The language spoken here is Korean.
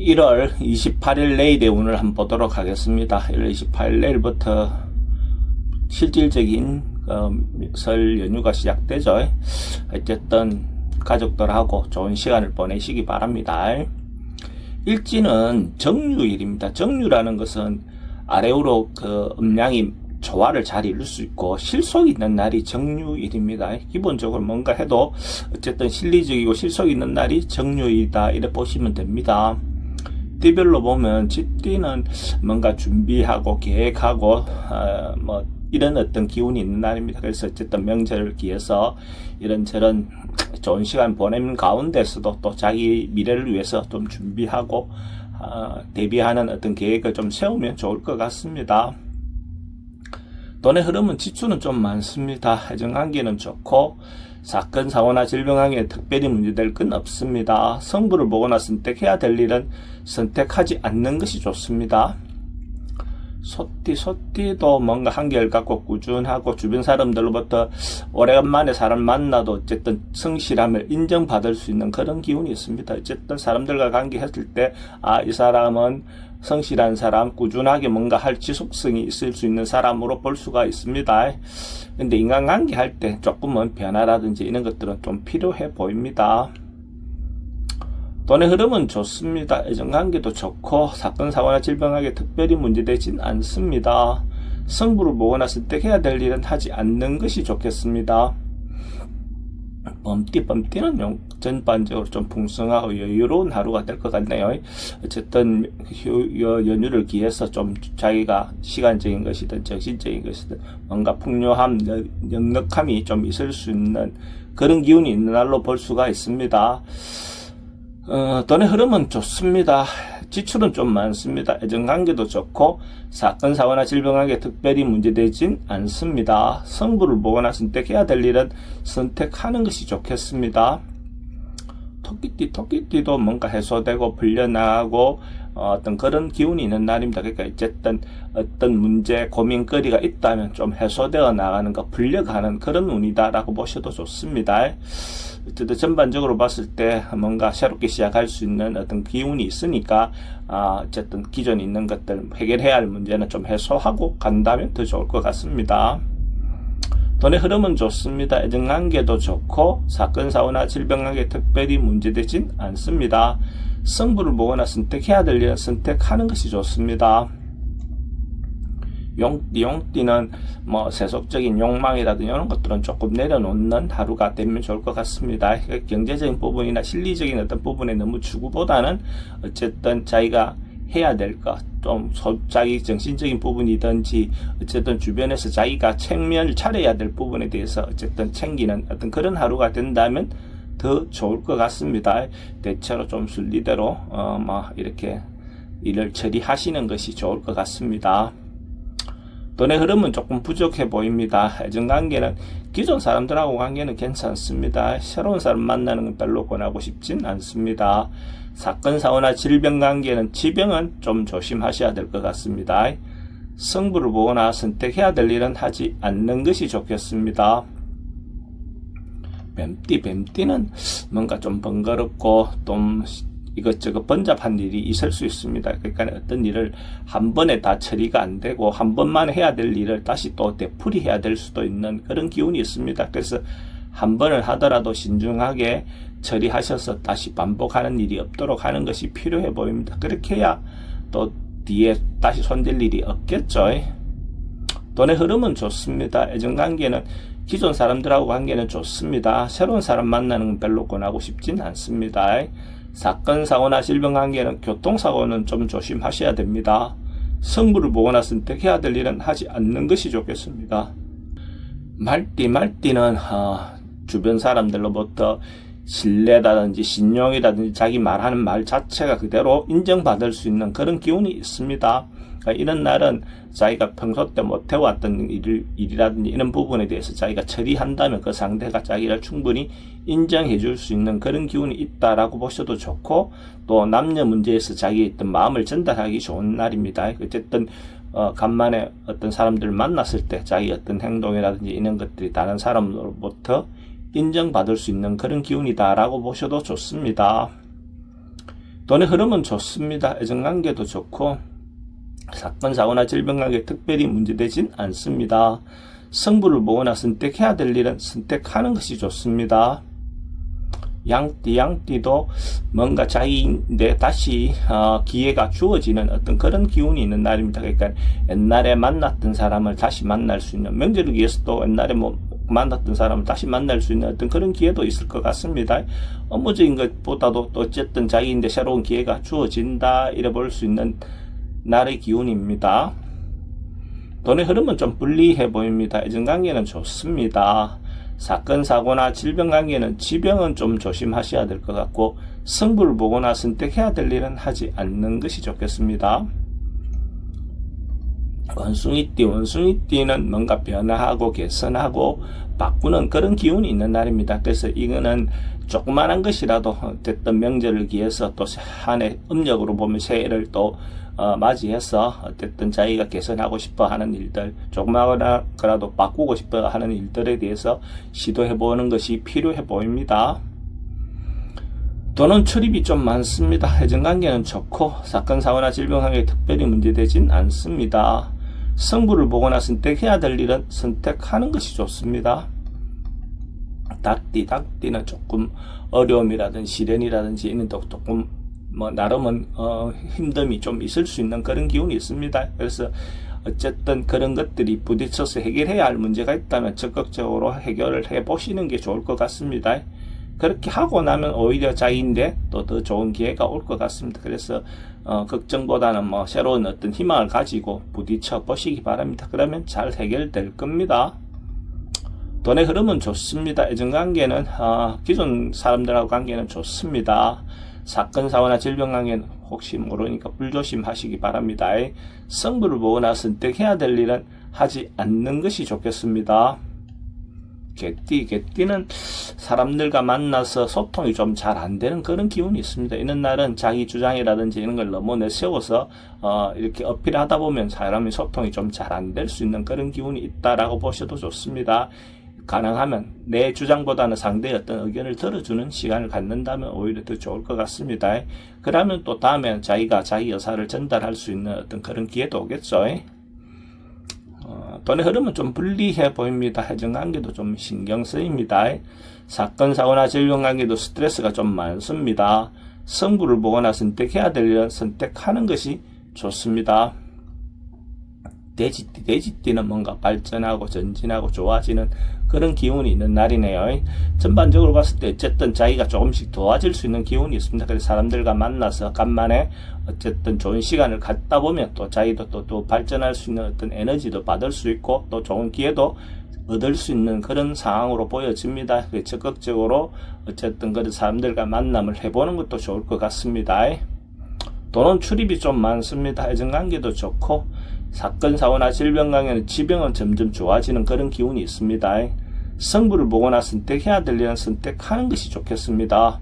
1월 28일 내일의 운을 한번 보도록 하겠습니다. 1월 28일 내일부터 실질적인 설 연휴가 시작되죠. 어쨌든 가족들하고 좋은 시간을 보내시기 바랍니다. 일지는 정유일입니다. 정유라는 것은 아래우로 음양이 조화를 잘 이룰 수 있고 실속이 있는 날이 정유일입니다. 기본적으로 뭔가 해도 어쨌든 실리적이고 실속이 있는 날이 정유일이다 이렇게 보시면 됩니다. 띠별로 보면 쥐띠는 뭔가 준비하고 계획하고 이런 어떤 기운이 있는 날입니다. 그래서 어쨌든 명절을 기해서 이런저런 좋은 시간 보내는 가운데서도 또 자기 미래를 위해서 좀 준비하고 대비하는 어떤 계획을 좀 세우면 좋을 것 같습니다. 돈의 흐름은 지출은 좀 많습니다. 애정관계는 좋고 사건, 사고나 질병관계에 특별히 문제될 건 없습니다. 성부를 보거나 선택해야 될 일은 선택하지 않는 것이 좋습니다. 소띠도 뭔가 한결 갖고 꾸준하고 주변 사람들로부터 오래간만에 사람 만나도 어쨌든 성실함을 인정받을 수 있는 그런 기운이 있습니다. 어쨌든 사람들과 관계했을 때 이 사람은 성실한 사람, 꾸준하게 뭔가 할 지속성이 있을 수 있는 사람으로 볼 수가 있습니다. 근데 인간관계 할 때 조금은 변화라든지 이런 것들은 좀 필요해 보입니다. 돈의 흐름은 좋습니다. 애정관계도 좋고 사건, 사고나 질병하게 특별히 문제되진 않습니다. 성부를 보거나 선택해야 될 일은 하지 않는 것이 좋겠습니다. 범띠는 전반적으로 좀 풍성하고 여유로운 하루가 될 것 같네요. 어쨌든 연휴를 기해서 좀 자기가 시간적인 것이든 정신적인 것이든 뭔가 풍요함, 넉넉함이 좀 있을 수 있는 그런 기운이 있는 날로 볼 수가 있습니다. 돈의 흐름은 좋습니다. 지출은 좀 많습니다. 애정관계도 좋고 사건, 사고나 질병하게 특별히 문제되진 않습니다. 성부를 보거나 선택해야 될 일은 선택하는 것이 좋겠습니다. 토끼띠도 뭔가 해소되고 풀려나가고 어떤 그런 기운이 있는 날입니다. 그러니까 어쨌든 어떤 문제, 고민거리가 있다면 좀 해소되어 나가는 거, 풀려가는 그런 운이다라고 보셔도 좋습니다. 어쨌든 전반적으로 봤을 때 뭔가 새롭게 시작할 수 있는 어떤 기운이 있으니까 어쨌든 기존에 있는 것들 해결해야 할 문제는 좀 해소하고 간다면 더 좋을 것 같습니다. 돈의 흐름은 좋습니다. 애정관계도 좋고 사건, 사고나 질병관계 특별히 문제되진 않습니다. 성부를 보거나 선택해야 될 일은 선택하는 것이 좋습니다. 용띠는 세속적인 욕망이라든지 이런 것들은 조금 내려놓는 하루가 되면 좋을 것 같습니다. 경제적인 부분이나 실리적인 어떤 부분에 너무 추구보다는 어쨌든 자기가 해야 될 것, 좀 자기 정신적인 부분이든지 어쨌든 주변에서 자기가 책면을 차려야 될 부분에 대해서 어쨌든 챙기는 어떤 그런 하루가 된다면 더 좋을 것 같습니다. 대체로 좀 순리대로 이렇게 일을 처리하시는 것이 좋을 것 같습니다. 돈의 흐름은 조금 부족해 보입니다. 애정관계는 기존 사람들하고 관계는 괜찮습니다. 새로운 사람 만나는 건 별로 권하고 싶진 않습니다. 사건, 사고나 질병 관계는 지병은 좀 조심하셔야 될 것 같습니다. 성부를 보거나 선택해야 될 일은 하지 않는 것이 좋겠습니다. 뱀띠는 뭔가 좀 번거롭고 좀 이것저것 번잡한 일이 있을 수 있습니다. 그러니까 어떤 일을 한 번에 다 처리가 안 되고 한 번만 해야 될 일을 다시 또 되풀이해야 될 수도 있는 그런 기운이 있습니다. 그래서 한 번을 하더라도 신중하게 처리하셔서 다시 반복하는 일이 없도록 하는 것이 필요해 보입니다. 그렇게 해야 또 뒤에 다시 손댈 일이 없겠죠. 돈의 흐름은 좋습니다. 애정관계는 기존 사람들하고 관계는 좋습니다. 새로운 사람 만나는 건 별로 권하고 싶진 않습니다. 사건, 사고나 질병 관계는 교통사고는 좀 조심하셔야 됩니다. 성부를 보거나 선택해야 될 일은 하지 않는 것이 좋겠습니다. 말띠는 주변 사람들로부터 신뢰라든지 신용이라든지 자기 말하는 말 자체가 그대로 인정받을 수 있는 그런 기운이 있습니다. 이런 날은 자기가 평소 때 못해왔던 일이라든지 이런 부분에 대해서 자기가 처리한다면 그 상대가 자기를 충분히 인정해 줄 수 있는 그런 기운이 있다라고 보셔도 좋고, 또 남녀 문제에서 자기의 어떤 마음을 전달하기 좋은 날입니다. 어쨌든 간만에 어떤 사람들을 만났을 때 자기 어떤 행동이라든지 이런 것들이 다른 사람으로부터 인정받을 수 있는 그런 기운이다라고 보셔도 좋습니다. 돈의 흐름은 좋습니다. 애정관계도 좋고 사건, 사고나 질병관계 특별히 문제되진 않습니다. 승부를 보거나 선택해야 될 일은 선택하는 것이 좋습니다. 양띠도 뭔가 자기인데 다시 기회가 주어지는 어떤 그런 기운이 있는 날입니다. 그러니까 옛날에 만났던 사람을 다시 만날 수 있는, 명절을 위해서 또 옛날에 만났던 사람을 다시 만날 수 있는 어떤 그런 기회도 있을 것 같습니다. 업무적인 것보다도 또 어쨌든 자기인데 새로운 기회가 주어진다, 이래 볼 수 있는 날의 기운입니다. 돈의 흐름은 좀 불리해 보입니다. 애정관계는 좋습니다. 사건, 사고나 질병관계는 지병은 좀 조심하셔야 될 것 같고 승부를 보거나 선택해야 될 일은 하지 않는 것이 좋겠습니다. 원숭이띠는 뭔가 변화하고 개선하고 바꾸는 그런 기운이 있는 날입니다. 그래서 이거는 조그만한 것이라도 어쨌든 명절을 기해서 또 한 해 음력으로 보면 새해를 또 맞이해서 어쨌든 자기가 개선하고 싶어 하는 일들, 조그마하더라도 바꾸고 싶어 하는 일들에 대해서 시도해 보는 것이 필요해 보입니다. 돈은 출입이 좀 많습니다. 애정관계는 좋고 사건, 사고나 질병관계 특별히 문제되진 않습니다. 승부를 보거나 선택해야 될 일은 선택하는 것이 좋습니다. 닭띠는 조금 어려움이라든지 시련이라든지 있는 데 조금 나름은 힘듦이 좀 있을 수 있는 그런 기운이 있습니다. 그래서 어쨌든 그런 것들이 부딪혀서 해결해야 할 문제가 있다면 적극적으로 해결을 해 보시는 게 좋을 것 같습니다. 그렇게 하고 나면 오히려 자기인데 또 더 좋은 기회가 올 것 같습니다. 그래서 걱정보다는 새로운 어떤 희망을 가지고 부딪혀 보시기 바랍니다. 그러면 잘 해결될 겁니다. 돈의 흐름은 좋습니다. 애정관계는 기존 사람들하고 관계는 좋습니다. 사건, 사고나 질병관계는 혹시 모르니까 불조심하시기 바랍니다. 승부를 보거나 선택해야 될 일은 하지 않는 것이 좋겠습니다. 개띠는 사람들과 만나서 소통이 좀 잘 안 되는 그런 기운이 있습니다. 이런 날은 자기 주장이라든지 이런 걸 너무 내세워서 이렇게 어필하다 보면 사람이 소통이 좀 잘 안 될 수 있는 그런 기운이 있다라고 보셔도 좋습니다. 가능하면 내 주장보다는 상대의 어떤 의견을 들어주는 시간을 갖는다면 오히려 더 좋을 것 같습니다. 그러면 또 다음에 자기가 자기 의사를 전달할 수 있는 어떤 그런 기회도 오겠죠. 돈의 흐름은 좀 불리해 보입니다. 애정관계도 좀 신경 쓰입니다. 사건, 사고나 질병관계도 스트레스가 좀 많습니다. 승부를 보거나 선택해야 될 일은 선택하는 것이 좋습니다. 돼지띠는 뭔가 발전하고 전진하고 좋아지는 그런 기운이 있는 날이네요. 전반적으로 봤을 때 어쨌든 자기가 조금씩 도와줄 수 있는 기운이 있습니다. 그래서 사람들과 만나서 간만에 어쨌든 좋은 시간을 갖다 보면 또 자기도 또 발전할 수 있는 어떤 에너지도 받을 수 있고 또 좋은 기회도 얻을 수 있는 그런 상황으로 보여집니다. 적극적으로 어쨌든 그런 사람들과 만남을 해보는 것도 좋을 것 같습니다. 돈은 출입이 좀 많습니다. 애정관계도 좋고 사건, 사고나 질병관계는 지병은 점점 좋아지는 그런 기운이 있습니다. 승부를 보거나 선택해야 될 일은 선택하는 것이 좋겠습니다.